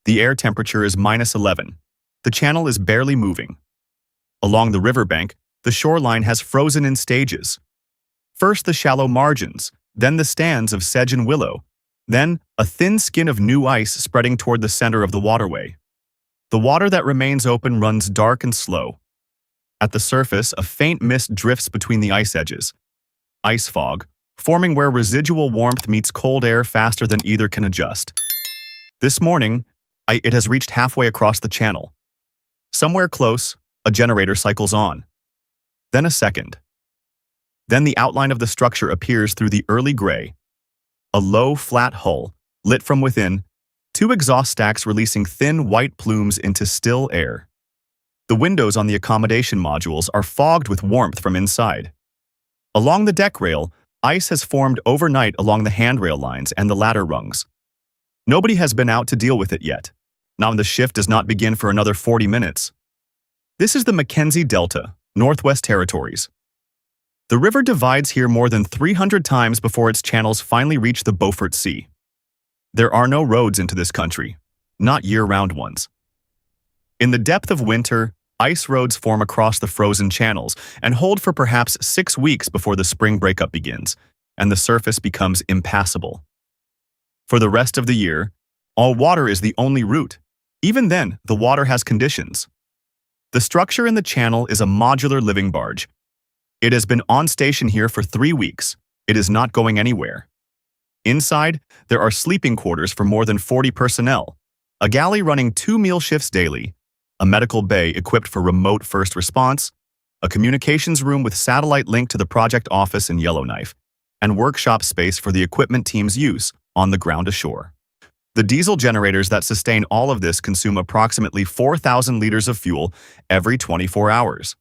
The air temperature is -11. The channel is barely moving. Along the riverbank, the shoreline has frozen in stages. First the shallow margins, then the stands of sedge and willow, then a thin skin of new ice spreading toward the center of the waterway. The water that remains open runs dark and slow. At the surface, a faint mist drifts between the ice edges. Ice fog, forming where residual warmth meets cold air faster than either can adjust. This morning, it has reached halfway across the channel. Somewhere close, a generator cycles on. Then a second. Then the outline of the structure appears through the early gray. A low, flat hull, lit from within, two exhaust stacks releasing thin white plumes into still air. The windows on the accommodation modules are fogged with warmth from inside. Along the deck rail, ice has formed overnight along the handrail lines and the ladder rungs. Nobody has been out to deal with it yet. Now the shift does not begin for another 40 minutes. This is the Mackenzie Delta, Northwest Territories. The river divides here more than 300 times before its channels finally reach the Beaufort Sea. There are no roads into this country, not year-round ones. In the depth of winter, ice roads form across the frozen channels and hold for perhaps 6 weeks before the spring breakup begins, and the surface becomes impassable. For the rest of the year, all water is the only route. Even then, the water has conditions. The structure in the channel is a modular living barge. It has been on station here for 3 weeks. It is not going anywhere. Inside, there are sleeping quarters for more than 40 personnel, a galley running 2 meal shifts daily, a medical bay equipped for remote first response, a communications room with satellite link to the project office in Yellowknife, and workshop space for the equipment team's use on the ground ashore. The diesel generators that sustain all of this consume approximately 4,000 liters of fuel every 24 hours.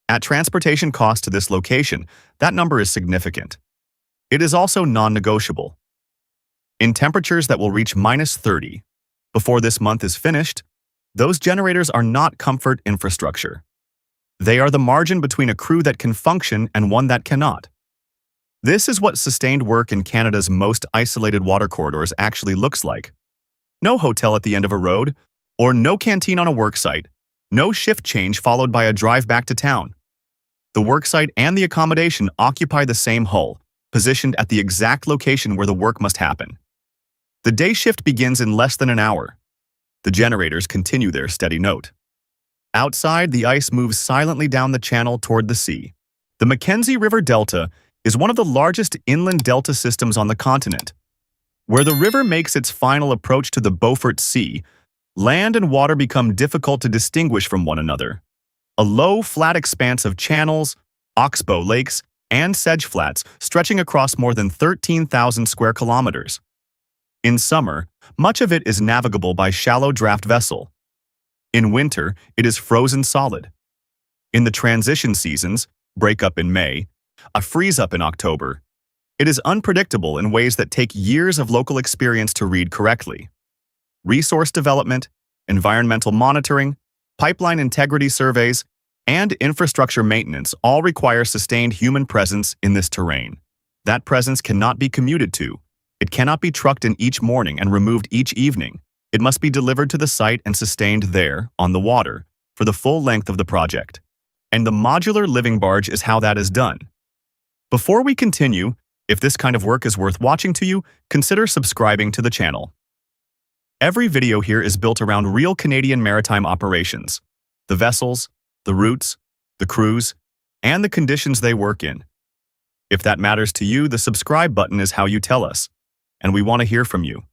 At transportation cost to this location, that number is significant. It is also non-negotiable. In temperatures that will reach -30 before this month is finished, those generators are not comfort infrastructure. They are the margin between a crew that can function and one that cannot. This is what sustained work in Canada's most isolated water corridors actually looks like. No hotel at the end of a road, or no canteen on a worksite, no shift change followed by a drive back to town. The worksite and the accommodation occupy the same hull, positioned at the exact location where the work must happen. The day shift begins in less than an hour. The generators continue their steady note. Outside, the ice moves silently down the channel toward the sea. The Mackenzie River Delta is one of the largest inland delta systems on the continent. Where the river makes its final approach to the Beaufort Sea, land and water become difficult to distinguish from one another. A low, flat expanse of channels, oxbow lakes, and sedge flats stretching across more than 13,000 square kilometers. In summer, much of it is navigable by shallow draft vessel. In winter, it is frozen solid. In the transition seasons, breakup in May, a freeze-up in October, it is unpredictable in ways that take years of local experience to read correctly. Resource development, environmental monitoring, pipeline integrity surveys, and infrastructure maintenance all require sustained human presence in this terrain. That presence cannot be commuted to. It cannot be trucked in each morning and removed each evening. It must be delivered to the site and sustained there, on the water, for the full length of the project. And the modular living barge is how that is done. Before we continue, if this kind of work is worth watching to you, consider subscribing to the channel. Every video here is built around real Canadian maritime operations, the vessels, the routes, the crews, and the conditions they work in. If that matters to you, the subscribe button is how you tell us, and we want to hear from you.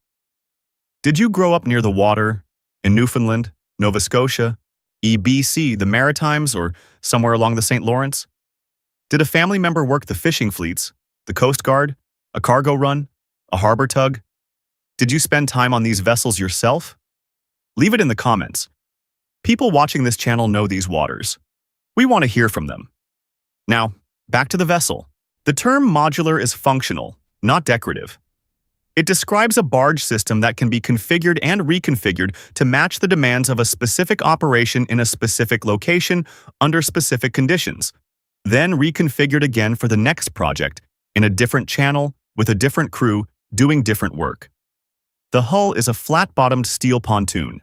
Did you grow up near the water, in Newfoundland, Nova Scotia, EBC, the Maritimes, or somewhere along the St. Lawrence? Did a family member work the fishing fleets, the Coast Guard, a cargo run, a harbor tug? Did you spend time on these vessels yourself? Leave it in the comments. People watching this channel know these waters. We want to hear from them. Now, back to the vessel. The term modular is functional, not decorative. It describes a barge system that can be configured and reconfigured to match the demands of a specific operation in a specific location under specific conditions, then reconfigured again for the next project in a different channel with a different crew doing different work. The hull is a flat-bottomed steel pontoon.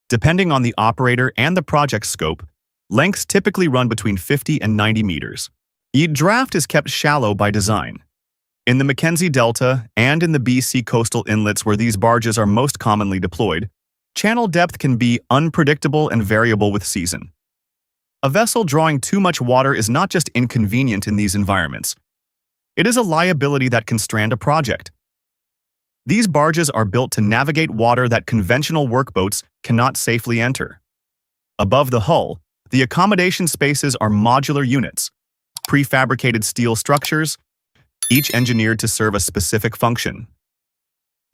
Depending on the operator and the project scope, lengths typically run between 50 and 90 meters. Each draft is kept shallow by design. In the Mackenzie Delta and in the BC coastal inlets where these barges are most commonly deployed, channel depth can be unpredictable and variable with season. A vessel drawing too much water is not just inconvenient in these environments. It is a liability that can strand a project. These barges are built to navigate water that conventional workboats cannot safely enter. Above the hull, the accommodation spaces are modular units, prefabricated steel structures, each engineered to serve a specific function.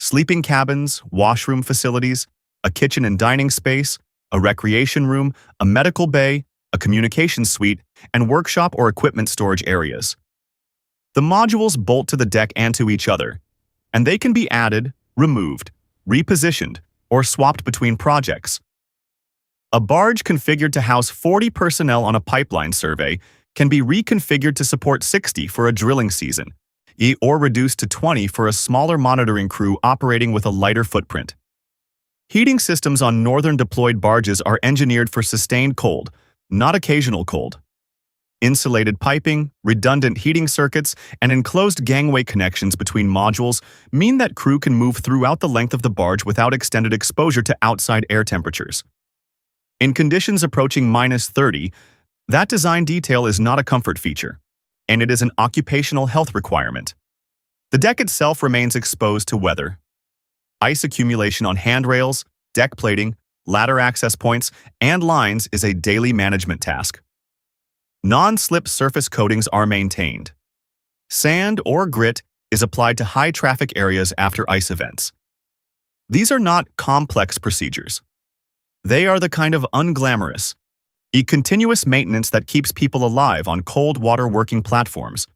Sleeping cabins, washroom facilities, a kitchen and dining space, a recreation room, a medical bay, a communications suite, and workshop or equipment storage areas. The modules bolt to the deck and to each other, and they can be added, removed, repositioned, or swapped between projects. A barge configured to house 40 personnel on a pipeline survey can be reconfigured to support 60 for a drilling season, or reduced to 20 for a smaller monitoring crew operating with a lighter footprint. Heating systems on northern deployed barges are engineered for sustained cold, not occasional cold. Insulated piping, redundant heating circuits, and enclosed gangway connections between modules mean that crew can move throughout the length of the barge without extended exposure to outside air temperatures. In conditions approaching -30, that design detail is not a comfort feature, and it is an occupational health requirement. The deck itself remains exposed to weather. Ice accumulation on handrails, deck plating, ladder access points, and lines is a daily management task. Non-slip surface coatings are maintained. Sand or grit is applied to high-traffic areas after ice events. These are not complex procedures. They are the kind of unglamorous, continuous maintenance that keeps people alive on cold water working platforms.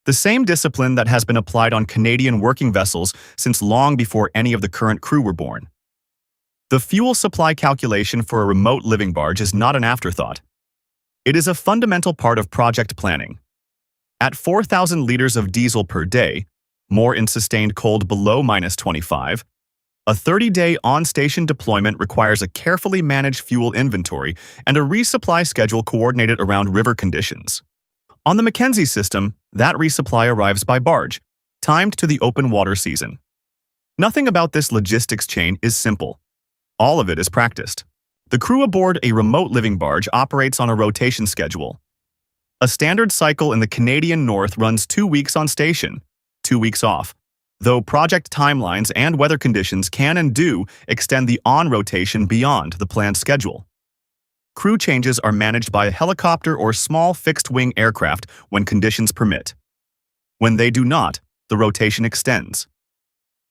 The same discipline that has been applied on Canadian working vessels since long before any of the current crew were born. The fuel supply calculation for a remote living barge is not an afterthought. It is a fundamental part of project planning. At 4,000 liters of diesel per day, more in sustained cold below -25, a 30-day on-station deployment requires a carefully managed fuel inventory and a resupply schedule coordinated around river conditions. On the Mackenzie system, that resupply arrives by barge, timed to the open water season. Nothing about this logistics chain is simple. All of it is practiced. The crew aboard a remote living barge operates on a rotation schedule. A standard cycle in the Canadian North runs 2 weeks on station, 2 weeks off, though project timelines and weather conditions can and do extend the on-rotation beyond the planned schedule. Crew changes are managed by a helicopter or small fixed-wing aircraft when conditions permit. When they do not, the rotation extends.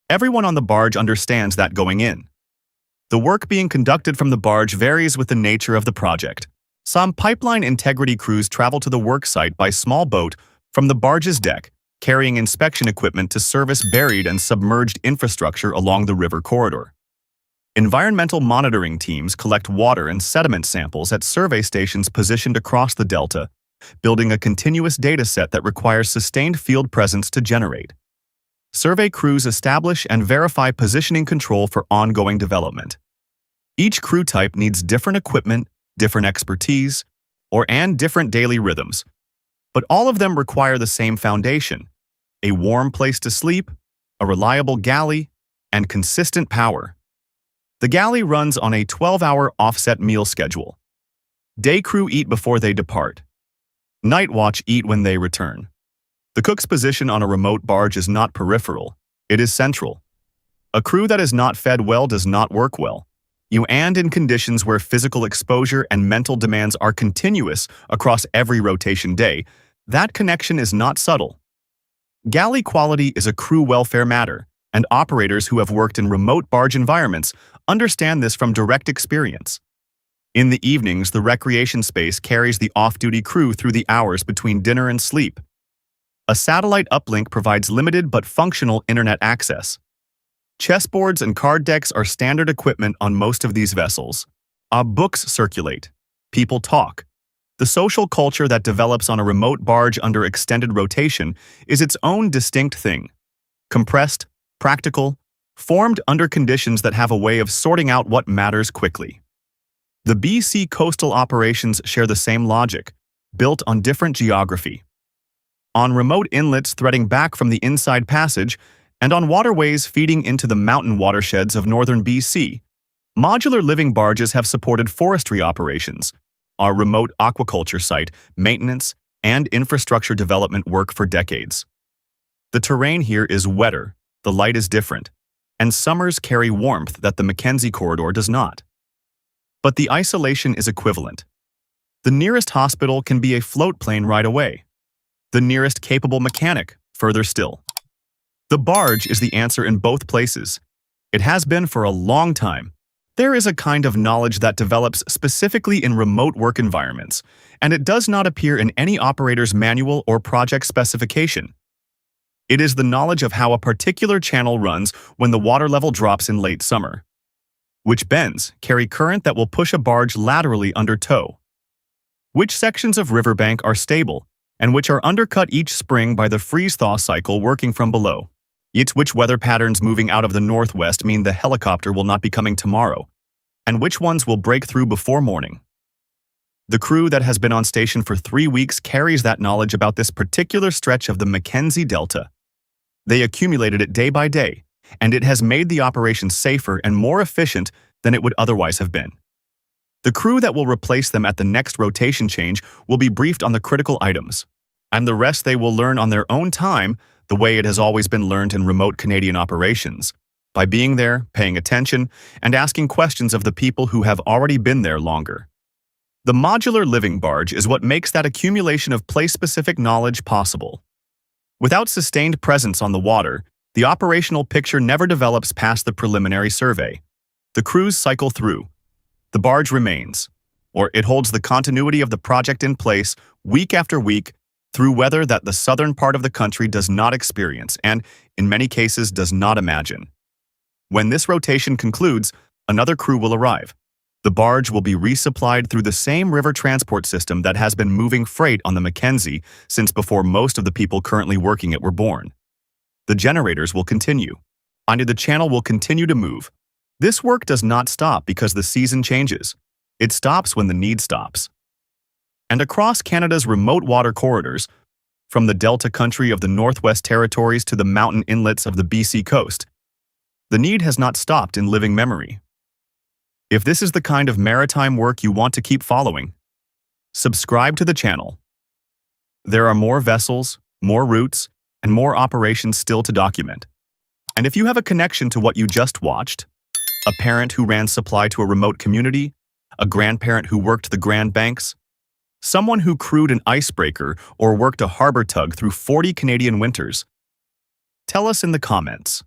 Everyone on the barge understands that going in. The work being conducted from the barge varies with the nature of the project. Some pipeline integrity crews travel to the work site by small boat from the barge's deck, carrying inspection equipment to service buried and submerged infrastructure along the river corridor. Environmental monitoring teams collect water and sediment samples at survey stations positioned across the delta, building a continuous data set that requires sustained field presence to generate. Survey crews establish and verify positioning control for ongoing development. Each crew type needs different equipment, different expertise, and different daily rhythms, but all of them require the same foundation: a warm place to sleep, a reliable galley, and consistent power. The galley runs on a 12-hour offset meal schedule. Day crew eat before they depart. Night watch eat when they return. The cook's position on a remote barge is not peripheral, it is central. A crew that is not fed well does not work well. And in conditions where physical exposure and mental demands are continuous across every rotation day, that connection is not subtle. Galley quality is a crew welfare matter, and operators who have worked in remote barge environments understand this from direct experience. In the evenings, the recreation space carries the off-duty crew through the hours between dinner and sleep. A satellite uplink provides limited but functional internet access. Chessboards and card decks are standard equipment on most of these vessels. Books circulate. People talk. The social culture that develops on a remote barge under extended rotation is its own distinct thing. Compressed, practical, formed under conditions that have a way of sorting out what matters quickly. The BC coastal operations share the same logic, built on different geography. On remote inlets threading back from the inside passage, and on waterways feeding into the mountain watersheds of northern BC, modular living barges have supported forestry operations, our remote aquaculture site, maintenance, and infrastructure development work for decades. The terrain here is wetter, the light is different, and summers carry warmth that the Mackenzie corridor does not. But the isolation is equivalent. The nearest hospital can be a float plane right away. The nearest capable mechanic, further still. The barge is the answer in both places. It has been for a long time. There is a kind of knowledge that develops specifically in remote work environments, and it does not appear in any operator's manual or project specification. It is the knowledge of how a particular channel runs when the water level drops in late summer. Which bends carry current that will push a barge laterally under tow. Which sections of riverbank are stable, and which are undercut each spring by the freeze-thaw cycle working from below. Yet which weather patterns moving out of the northwest mean the helicopter will not be coming tomorrow, and which ones will break through before morning. The crew that has been on station for 3 weeks carries that knowledge about this particular stretch of the Mackenzie Delta. They accumulated it day by day, and it has made the operation safer and more efficient than it would otherwise have been. The crew that will replace them at the next rotation change will be briefed on the critical items, and the rest they will learn on their own time, the way it has always been learned in remote Canadian operations, by being there, paying attention, and asking questions of the people who have already been there longer. The modular living barge is what makes that accumulation of place-specific knowledge possible. Without sustained presence on the water, the operational picture never develops past the preliminary survey. The crews cycle through. The barge remains, or it holds the continuity of the project in place week after week through weather that the southern part of the country does not experience and, in many cases, does not imagine. When this rotation concludes, another crew will arrive. The barge will be resupplied through the same river transport system that has been moving freight on the Mackenzie since before most of the people currently working it were born. The generators will continue, and the channel will continue to move. This work does not stop because the season changes. It stops when the need stops. And across Canada's remote water corridors, from the Delta country of the Northwest Territories to the mountain inlets of the BC coast, the need has not stopped in living memory. If this is the kind of maritime work you want to keep following, subscribe to the channel. There are more vessels, more routes, and more operations still to document. And if you have a connection to what you just watched, a parent who ran supply to a remote community, a grandparent who worked the Grand Banks, someone who crewed an icebreaker or worked a harbor tug through 40 Canadian winters, tell us in the comments.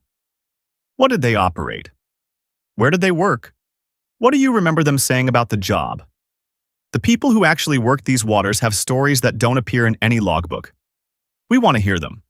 What did they operate? Where did they work? What do you remember them saying about the job? The people who actually worked these waters have stories that don't appear in any logbook. We want to hear them.